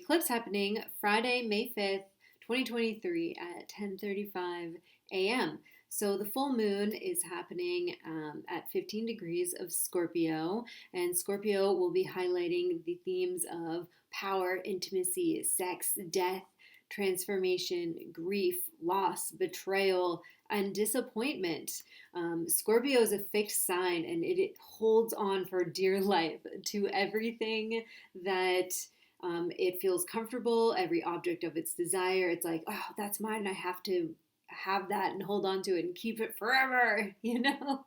eclipse happening Friday, May 5th, 2023 at 10:35 a.m. So the full moon is happening at 15 degrees of Scorpio, and Scorpio will be highlighting the themes of power, intimacy, sex, death, transformation, grief, loss, betrayal, and disappointment. Scorpio is a fixed sign, and it holds on for dear life to everything that it feels comfortable, every object of its desire. It's like, oh, that's mine. I have to have that and hold on to it and keep it forever, you know?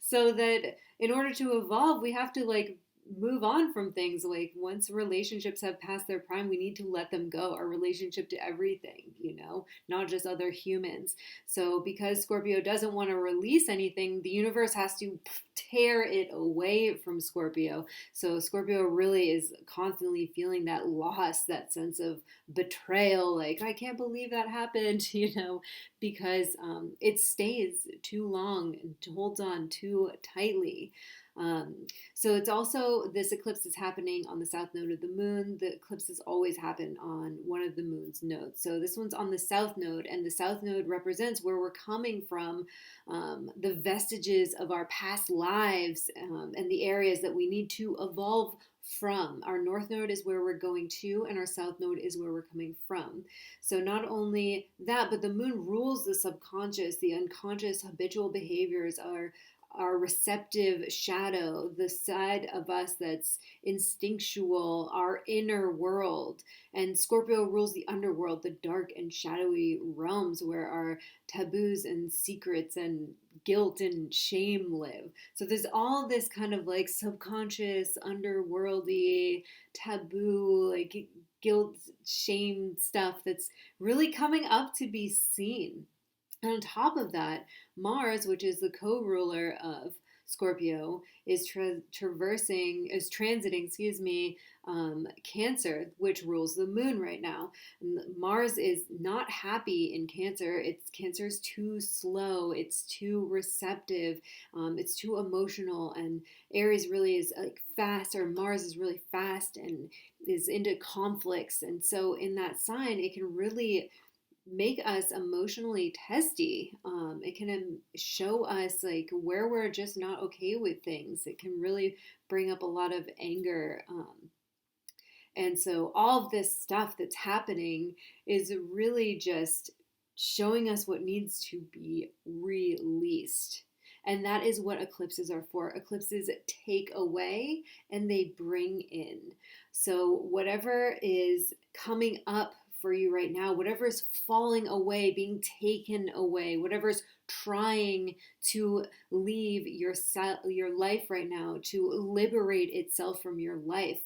So that in order to evolve, we have to like move on from things. Like once relationships have passed their prime, we need to let them go. Our relationship to everything, you know, not just other humans. So because Scorpio doesn't want to release anything, the universe has to tear it away from Scorpio. So Scorpio really is constantly feeling that loss, that sense of betrayal, like I can't believe that happened, you know, because it stays too long and holds on too tightly. Um, so it's also, this eclipse is happening on the south node of the moon. The eclipses always happen on one of the moon's nodes. So this one's on the south node, and the south node represents where we're coming from, the vestiges of our past lives, and the areas that we need to evolve from. Our north node is where we're going to, and our south node is where we're coming from. So not only that, but the moon rules the subconscious, the unconscious habitual behaviors, our receptive shadow, the side of us that's instinctual, our inner world. And Scorpio rules the underworld, the dark and shadowy realms where our taboos and secrets and guilt and shame live. So there's all this kind of like subconscious, underworldy, taboo, like guilt, shame stuff that's really coming up to be seen. And on top of that, Mars, which is the co-ruler of Scorpio, is transiting, Cancer, which rules the moon right now. And Mars is not happy in Cancer. Cancer's too slow. It's too receptive. It's too emotional. And Aries really is like fast, or Mars is really fast and is into conflicts. And so in that sign, it can really make us emotionally testy. It can show us like where we're just not okay with things. It can really bring up a lot of anger. And so all of this stuff that's happening is really just showing us what needs to be released. And that is what eclipses are for. Eclipses take away and they bring in. So whatever is coming up for you right now, whatever is falling away, being taken away, whatever's trying to leave your life right now, to liberate itself from your life,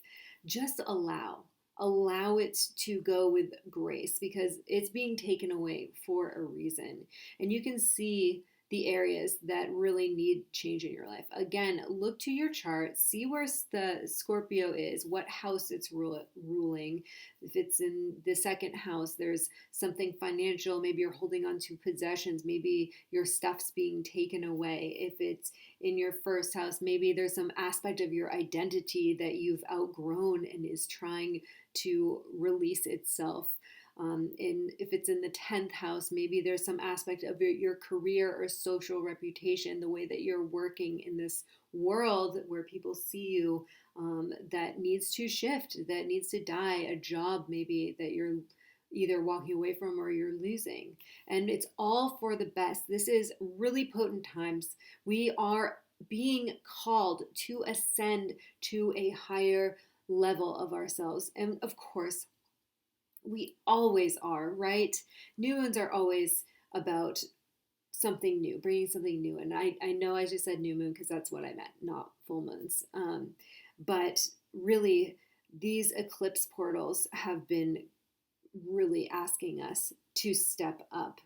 just allow it to go with grace, because it's being taken away for a reason. And you can see the areas that really need change in your life. Again, look to your chart, see where the Scorpio is, what house it's ruling. If it's in the second house, there's something financial. Maybe you're holding on to possessions. Maybe your stuff's being taken away. If it's in your first house, maybe there's some aspect of your identity that you've outgrown and is trying to release itself. If it's in the 10th house, maybe there's some aspect of your career or social reputation, the way that you're working in this world where people see you, that needs to shift, that needs to die, a job maybe that you're either walking away from or you're losing. And it's all for the best. This is really potent times. We are being called to ascend to a higher level of ourselves. And of course, we always are, right? New moons are always about something new, bringing something new. And I know I just said new moon because that's what I meant, not full moons. But really, these eclipse portals have been really asking us to step up.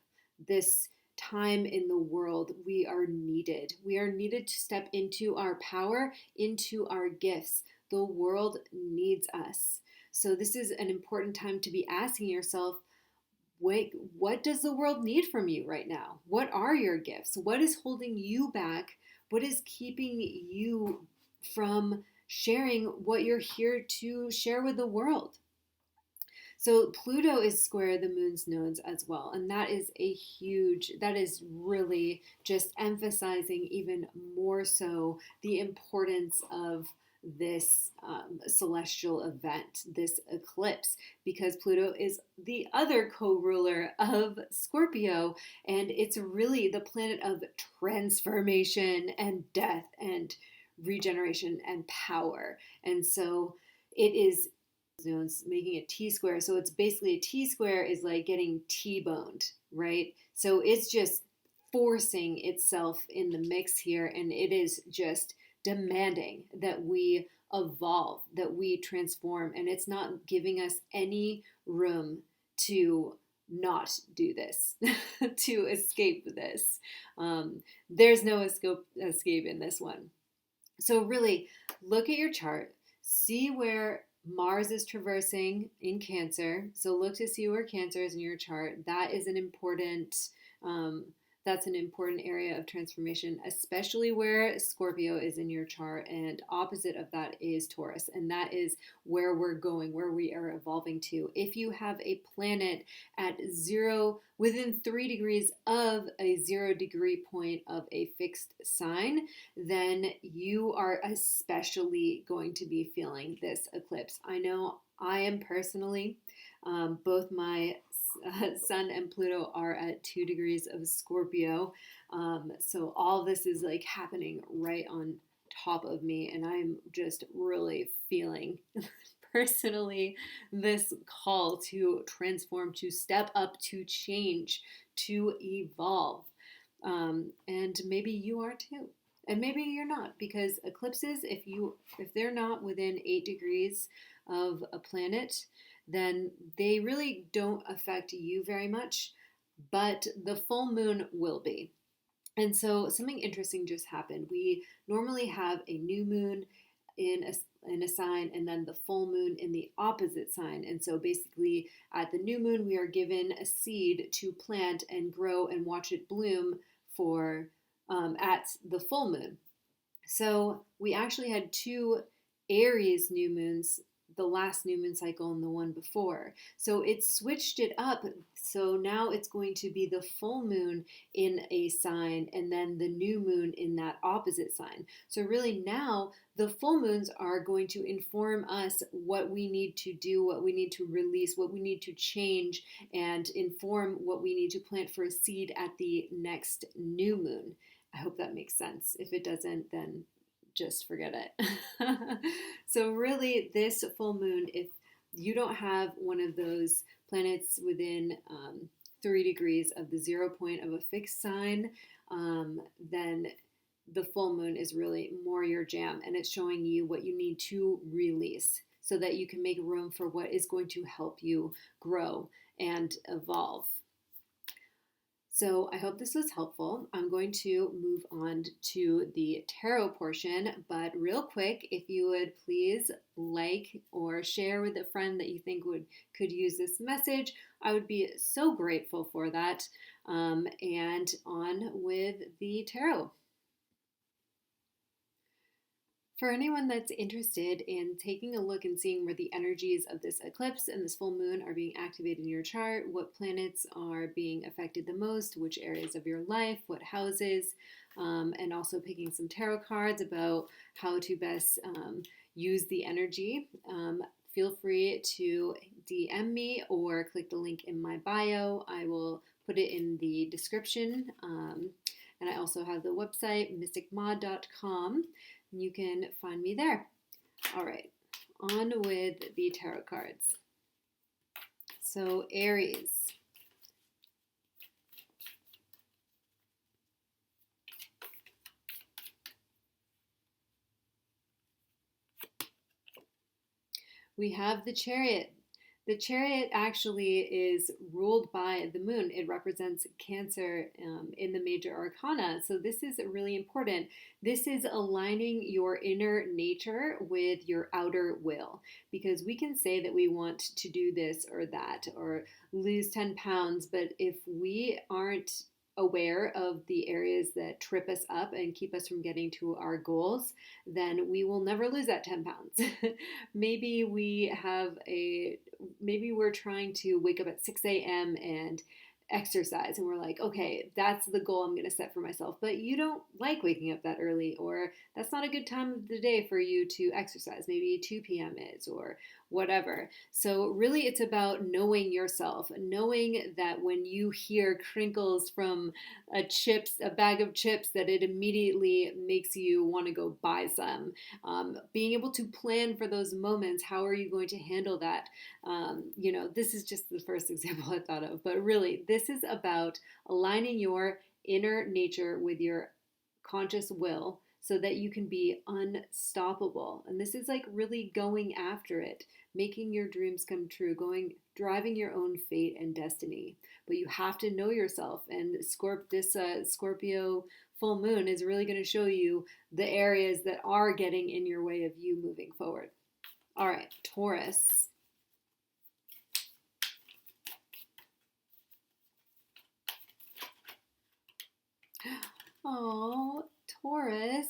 This time in the world, we are needed. We are needed to step into our power, into our gifts. The world needs us. So this is an important time to be asking yourself, wait, what does the world need from you right now? What are your gifts? What is holding you back? What is keeping you from sharing what you're here to share with the world. So Pluto is square the moon's nodes as well. And that is that is really just emphasizing even more so the importance of this celestial event, this eclipse, because Pluto is the other co-ruler of Scorpio, and it's really the planet of transformation and death and regeneration and power. And so it is zones making a T-square. So it's basically a T-square is like getting T-boned, right? So it's just forcing itself in the mix here, and it is just demanding that we evolve, that we transform, and it's not giving us any room to not do this, to escape this. There's no escape in this one. So really look at your chart, see where Mars is traversing in Cancer. So look to see where Cancer is in your chart. That is an important that's an important area of transformation, especially where Scorpio is in your chart, and opposite of that is Taurus, and that is where we're going, where we are evolving to. If you have a planet at zero, within 3 degrees of a 0 degree point of a fixed sign, then you are especially going to be feeling this eclipse. I know I am personally, both my Sun and Pluto are at 2 degrees of Scorpio. So all this is like happening right on top of me, and I'm just really feeling personally this call to transform, to step up, to change, to evolve. And maybe you are too. And maybe you're not, because eclipses, if they're not within 8 degrees of a planet, then they really don't affect you very much, but the full moon will be. And so something interesting just happened. We normally have a new moon in a sign, and then the full moon in the opposite sign. And so basically at the new moon, we are given a seed to plant and grow and watch it bloom for at the full moon. So we actually had 2 Aries new moons, the last new moon cycle and the one before. So it switched it up. So now it's going to be the full moon in a sign and then the new moon in that opposite sign. So really now the full moons are going to inform us what we need to do, what we need to release, what we need to change, and inform what we need to plant for a seed at the next new moon. I hope that makes sense. If it doesn't, then just forget it. So really this full moon, if you don't have one of those planets within 3 degrees of the 0 point of a fixed sign, then the full moon is really more your jam, and it's showing you what you need to release so that you can make room for what is going to help you grow and evolve. So I hope this was helpful. I'm going to move on to the tarot portion, but real quick, if you would please like or share with a friend that you think could use this message, I would be so grateful for that. And on with the tarot. For anyone that's interested in taking a look and seeing where the energies of this eclipse and this full moon are being activated in your chart, what planets are being affected the most, which areas of your life, what houses, and also picking some tarot cards about how to best use the energy, feel free to DM me or click the link in my bio. I will put it in the description. And I also have the website, mysticmod.com. You can find me there. All right, on with the tarot cards. So Aries. We have the Chariot. The Chariot actually is ruled by the moon. It represents Cancer in the major arcana. So this is really important. This is aligning your inner nature with your outer will, because we can say that we want to do this or that or lose 10 pounds, but if we aren't aware of the areas that trip us up and keep us from getting to our goals, then we will never lose that 10 pounds. maybe maybe we're trying to wake up at 6 a.m. and exercise, and we're like, okay, that's the goal I'm going to set for myself, but you don't like waking up that early, or that's not a good time of the day for you to exercise. Maybe 2 p.m. is, or whatever. So really it's about knowing yourself, knowing that when you hear crinkles from a bag of chips, that it immediately makes you want to go buy some. Being able to plan for those moments, how are you going to handle that? This is just the first example I thought of, but really this is about aligning your inner nature with your conscious will so that you can be unstoppable. And this is like really going after it, making your dreams come true, driving your own fate and destiny. But you have to know yourself. And this Scorpio full moon is really going to show you the areas that are getting in your way of you moving forward. All right, Taurus. Oh, Taurus.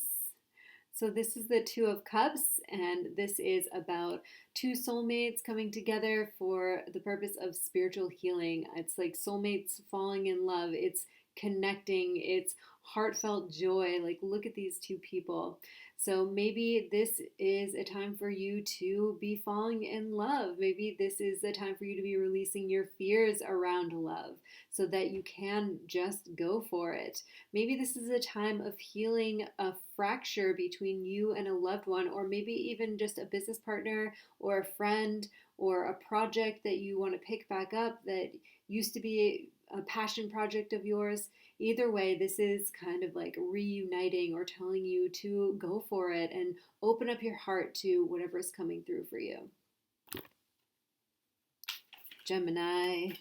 So this is the Two of Cups, and this is about two soulmates coming together for the purpose of spiritual healing. It's like soulmates falling in love. It's connecting. It's heartfelt joy. Like, look at these two people. So maybe this is a time for you to be falling in love. Maybe this is a time for you to be releasing your fears around love so that you can just go for it. Maybe this is a time of healing a fracture between you and a loved one, or maybe even just a business partner or a friend or a project that you want to pick back up that used to be a passion project of yours. Either way, this is kind of like reuniting or telling you to go for it and open up your heart to whatever is coming through for you. Gemini.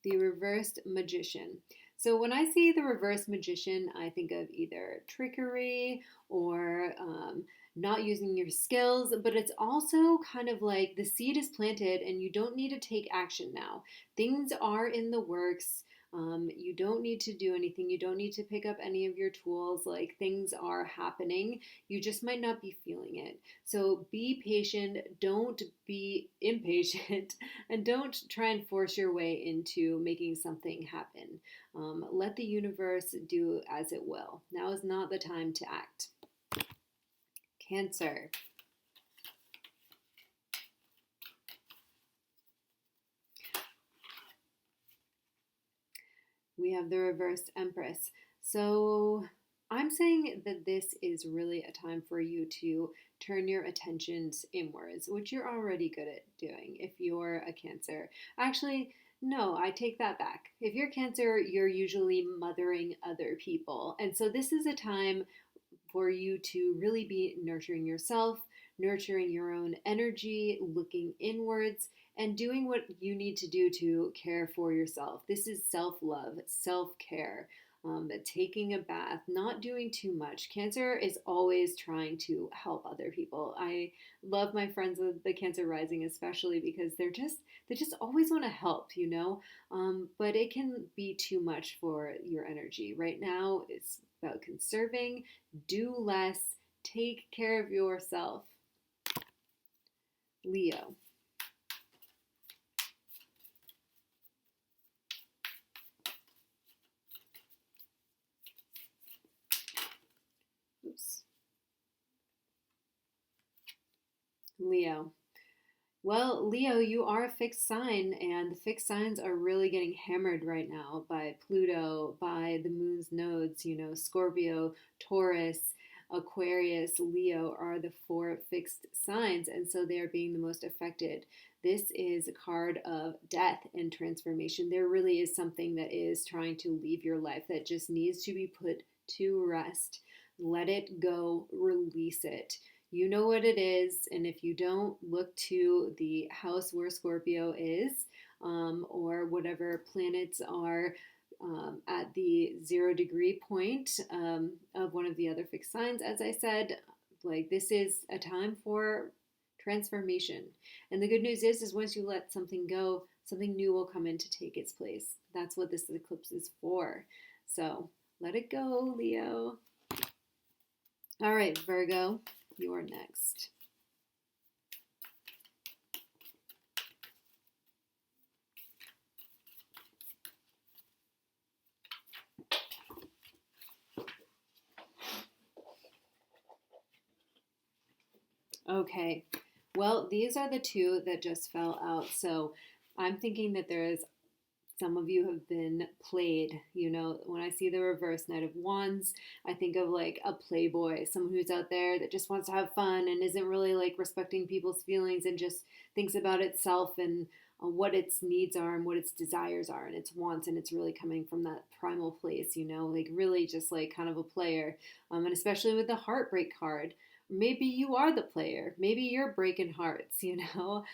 The reversed magician. So when I see the reverse magician, I think of either trickery or not using your skills, but it's also kind of like the seed is planted and you don't need to take action now. Things are in the works. You don't need to do anything. You don't need to pick up any of your tools. Like, things are happening. You just might not be feeling it. So be patient. Don't be impatient. And don't try and force your way into making something happen. Let the universe do as it will. Now is not the time to act. Cancer. We have the reversed Empress. So I'm saying that this is really a time for you to turn your attentions inwards, which you're already good at doing if you're a Cancer. Actually, no, I take that back. If you're Cancer, you're usually mothering other people. And so this is a time for you to really be nurturing yourself, nurturing your own energy, looking inwards, and doing what you need to do to care for yourself. This is self-love, self-care, taking a bath, not doing too much. Cancer is always trying to help other people. I love my friends with the Cancer rising, especially because they just always want to help, but it can be too much for your energy. Right now, it's about conserving, do less, take care of yourself. Leo. Oops. Leo. Well, Leo, you are a fixed sign, and the fixed signs are really getting hammered right now by Pluto, by the moon's nodes. Scorpio, Taurus, Aquarius, Leo are the four fixed signs, and so they are being the most affected. This is a card of death and transformation. There really is something that is trying to leave your life that just needs to be put to rest. Let it go, release it. You know what it is, and if you don't, look to the house where Scorpio is, or whatever planets are at the 0 degree point of one of the other fixed signs. As I said, like this is a time for transformation. And the good news is once you let something go, something new will come in to take its place. That's what this eclipse is for. So let it go, Leo. All right, Virgo, you're next. Okay, well, these are the two that just fell out. So I'm thinking that some of you have been played. You know, when I see the reverse Knight of Wands, I think of like a playboy, someone who's out there that just wants to have fun and isn't really like respecting people's feelings and just thinks about itself and what its needs are and what its desires are and its wants. And it's really coming from that primal place, you know, like really just like kind of a player. And especially with the heartbreak card. Maybe you are the player. Maybe you're breaking hearts, you know.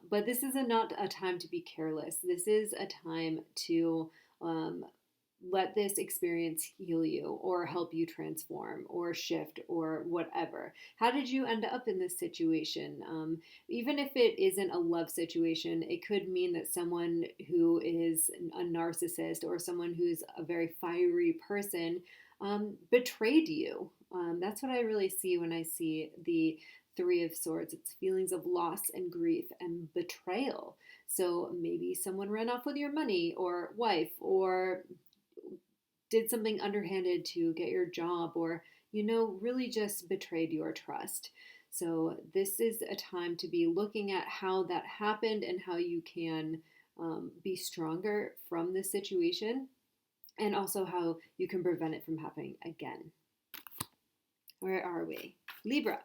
But this is not a time to be careless. This is a time to let this experience heal you or help you transform or shift or whatever. How did you end up in this situation? Even if it isn't a love situation, it could mean that someone who is a narcissist or someone who's a very fiery person betrayed you. That's what I really see when I see the Three of Swords. It's feelings of loss and grief and betrayal. So maybe someone ran off with your money or wife or did something underhanded to get your job or, you know, really just betrayed your trust. So this is a time to be looking at how that happened and how you can be stronger from this situation and also how you can prevent it from happening again. Where are we? Libra.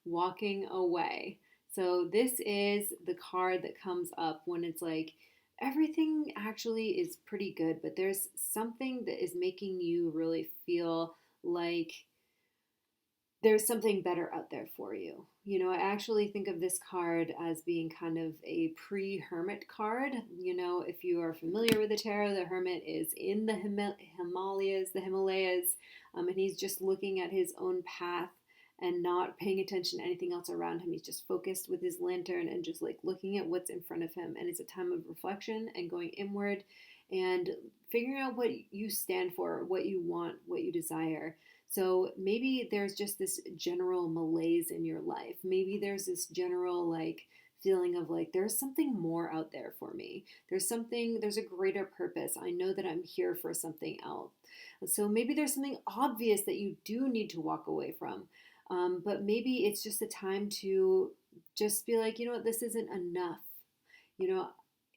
Walking away. So this is the card that comes up when it's like everything actually is pretty good, but there's something that is making you really feel like there's something better out there for you. You know, I actually think of this card as being kind of a pre-hermit card. You know, if you are familiar with the tarot, the hermit is in the Himalayas, and he's just looking at his own path and not paying attention to anything else around him. He's just focused with his lantern and just like looking at what's in front of him. And it's a time of reflection and going inward and figuring out what you stand for, what you want, what you desire. So maybe there's just this general malaise in your life. Maybe there's this general like feeling of like there's something more out there for me. There's a greater purpose. I know that I'm here for something else. So maybe there's something obvious that you do need to walk away from. But maybe it's just a time to just be like, you know what, this isn't enough. You know,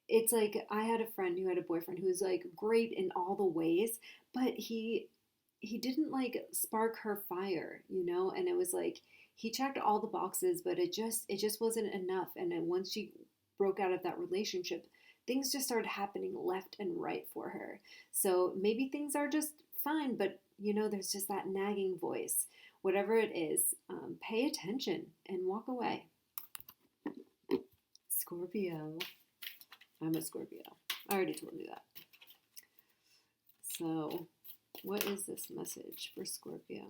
it's like I had a friend who had a boyfriend who was like great in all the ways, but he didn't like spark her fire, you know, and it was like he checked all the boxes, but it just wasn't enough. And then once she broke out of that relationship, things just started happening left and right for her. So maybe things are just fine, but you know, there's just that nagging voice. Whatever it is, pay attention and walk away. Scorpio. I'm a Scorpio. I already told you that. So, what is this message for Scorpio?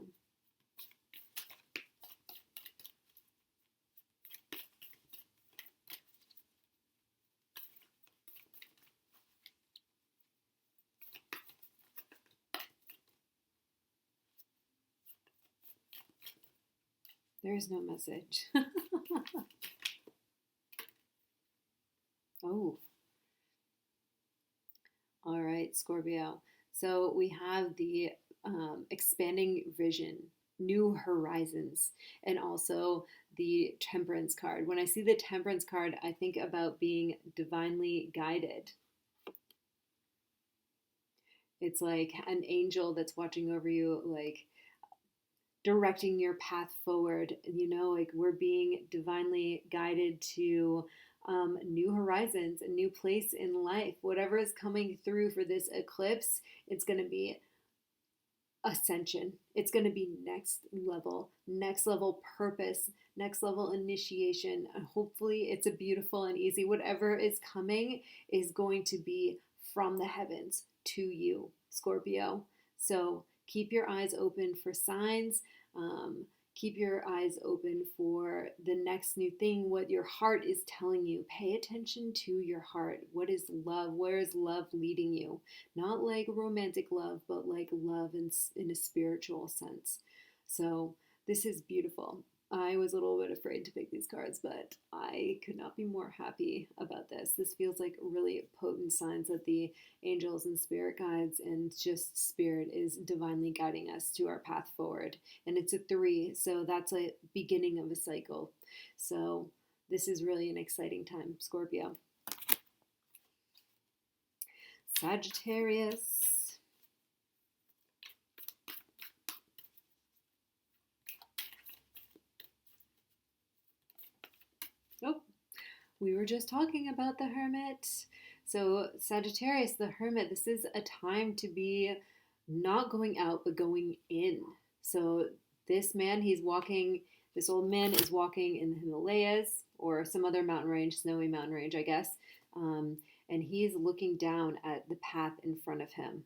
There's no message. Oh. All right, Scorpio. So we have the expanding vision, new horizons, and also the temperance card. When I see the temperance card, I think about being divinely guided. It's like an angel that's watching over you, like directing your path forward. You know, like we're being divinely guided to new horizons, a new place in life. Whatever is coming through for this eclipse, it's going to be ascension. It's going to be next level purpose, next level initiation. And hopefully it's a beautiful and easy, whatever is coming is going to be from the heavens to you, Scorpio. So keep your eyes open for signs. Keep your eyes open for the next new thing, what your heart is telling you. Pay attention to your heart. What is love? Where is love leading you? Not like romantic love, but like love in a spiritual sense. So this is beautiful. I was a little bit afraid to pick these cards, but I could not be more happy about this. This feels like really potent signs that the angels and spirit guides and just spirit is divinely guiding us to our path forward. And it's a 3, so that's a beginning of a cycle. So this is really an exciting time, Scorpio. Sagittarius. Oh, we were just talking about the Hermit. So Sagittarius, the Hermit, this is a time to be not going out, but going in. So this old man is walking in the Himalayas or some other mountain range, snowy mountain range, I guess. And he's looking down at the path in front of him.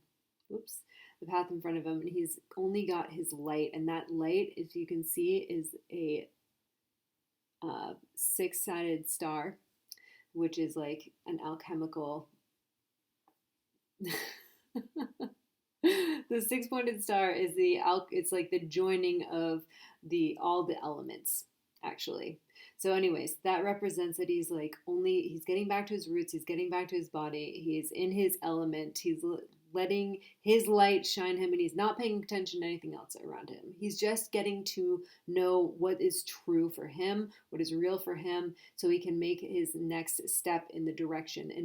Oops. The path in front of him, and he's only got his light. And that light, if you can see, is a 6-sided star, which is like an alchemical. The 6-pointed star is it's like the joining of all the elements, actually. So anyways, that represents that he's getting back to his roots, he's getting back to his body, he's in his element, he's letting his light shine him, and he's not paying attention to anything else around him. He's just getting to know what is true for him, what is real for him, so he can make his next step in a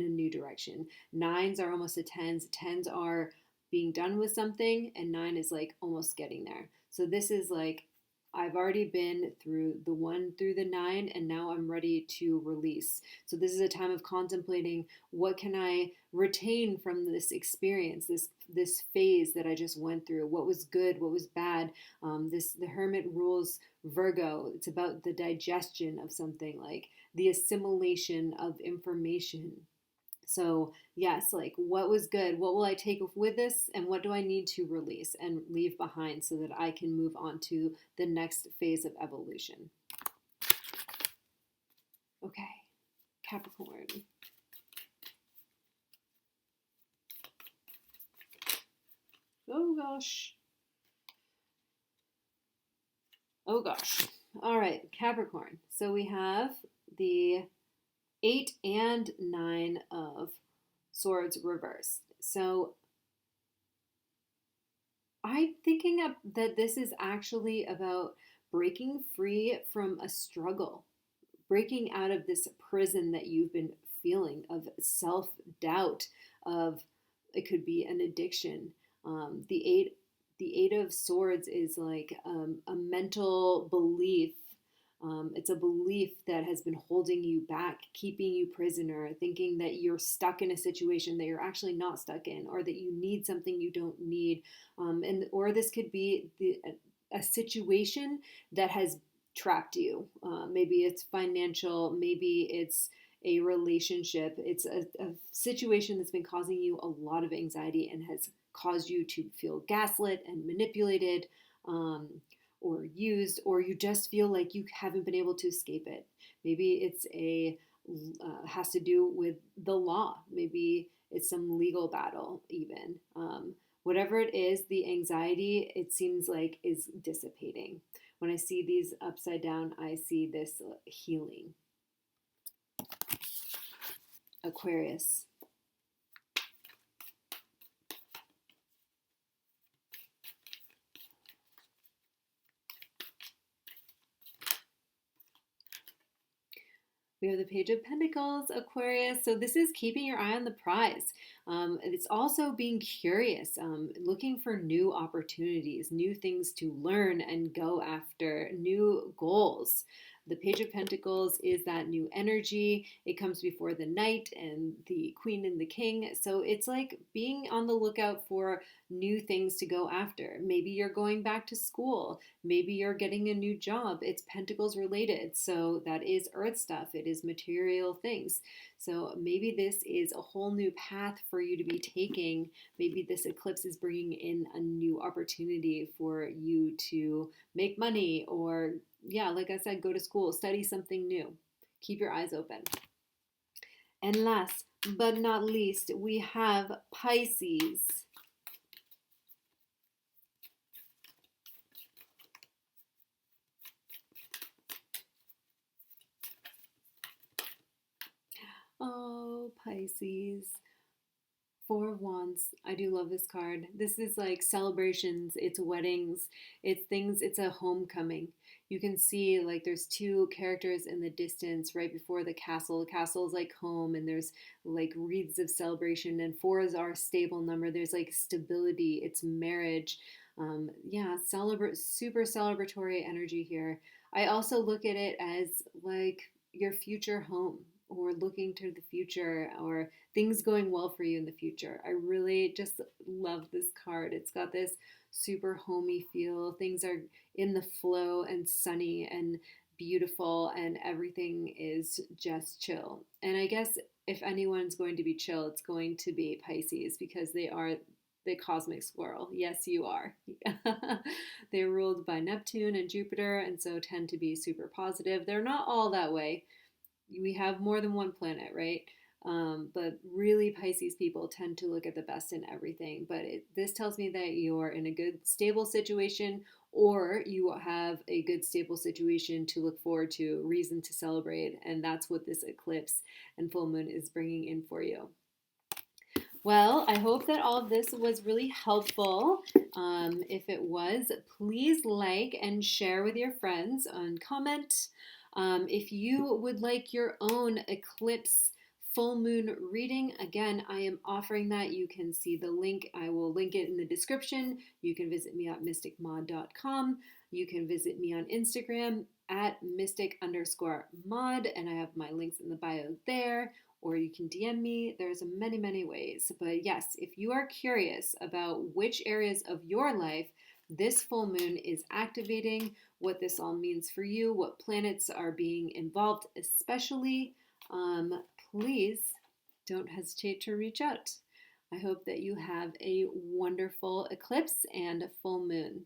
new direction. 9s are almost to 10s. 10s are being done with something, and 9 is like almost getting there. So this is like, I've already been through the 1 through the 9, and now I'm ready to release. So this is a time of contemplating, what can I retain from this experience, this phase that I just went through? What was good? What was bad? The Hermit rules Virgo. It's about the digestion of something, like the assimilation of information. So yes, like, what was good? What will I take with this? And what do I need to release and leave behind so that I can move on to the next phase of evolution? Okay, Capricorn. Oh gosh. Oh gosh. All right, Capricorn. So we have the 8 and 9 of Swords reversed. So I'm thinking that this is actually about breaking free from a struggle, breaking out of this prison that you've been feeling of self-doubt, of it could be an addiction. The eight of Swords is like a mental belief. It's a belief that has been holding you back, keeping you prisoner, thinking that you're stuck in a situation that you're actually not stuck in, or that you need something you don't need. Or this could be a situation that has trapped you. Maybe it's financial, maybe it's a relationship. It's a situation that's been causing you a lot of anxiety and has caused you to feel gaslit and manipulated. Or used, or you just feel like you haven't been able to escape it. Maybe it's has to do with the law. Maybe it's some legal battle even. Whatever it is, the anxiety, it seems like, is dissipating. When I see these upside down, I see this healing. Aquarius. We have the Page of Pentacles, Aquarius. So this is keeping your eye on the prize. It's also being curious, looking for new opportunities, new things to learn and go after, new goals. The Page of Pentacles is that new energy. It comes before the Knight and the Queen and the King. So it's like being on the lookout for new things to go after. Maybe you're going back to school. Maybe you're getting a new job. It's Pentacles related. So that is earth stuff. It is material things. So maybe this is a whole new path for you to be taking. Maybe this eclipse is bringing in a new opportunity for you to make money or, yeah, like I said, go to school, study something new. Keep your eyes open. And last but not least, we have Pisces. Oh, Pisces. Four of Wands. I do love this card. This is like celebrations, it's weddings, it's things, it's a homecoming. You can see like there's two characters in the distance right before the castle. The castle is like home, and there's like wreaths of celebration, and four is our stable number. There's like stability, it's marriage. Yeah, super celebratory energy here. I also look at it as like your future home, or looking to the future, or things going well for you in the future. I really just love this card. It's got this super homey feel. Things are in the flow and sunny and beautiful, and everything is just chill. And I guess if anyone's going to be chill, it's going to be Pisces, because they are the cosmic squirrel. Yes, you are. They're ruled by Neptune and Jupiter, and so tend to be super positive. They're not all that way. We have more than one planet, right? But really, Pisces people tend to look at the best in everything. But this tells me that you're in a good, stable situation, or you have a good, stable situation to look forward to, reason to celebrate. And that's what this eclipse and full moon is bringing in for you. Well, I hope that all of this was really helpful. If it was, please like and share with your friends and comment. If you would like your own eclipse full moon reading, again, I am offering that. You can see the link. I will link it in the description. You can visit me at mysticmod.com. You can visit me on Instagram at mystic_mod, and I have my links in the bio there. Or you can DM me. There's many, many ways. But yes, if you are curious about which areas of your life this full moon is activating, what this all means for you, what planets are being involved, especially, please don't hesitate to reach out. I hope that you have a wonderful eclipse and a full moon.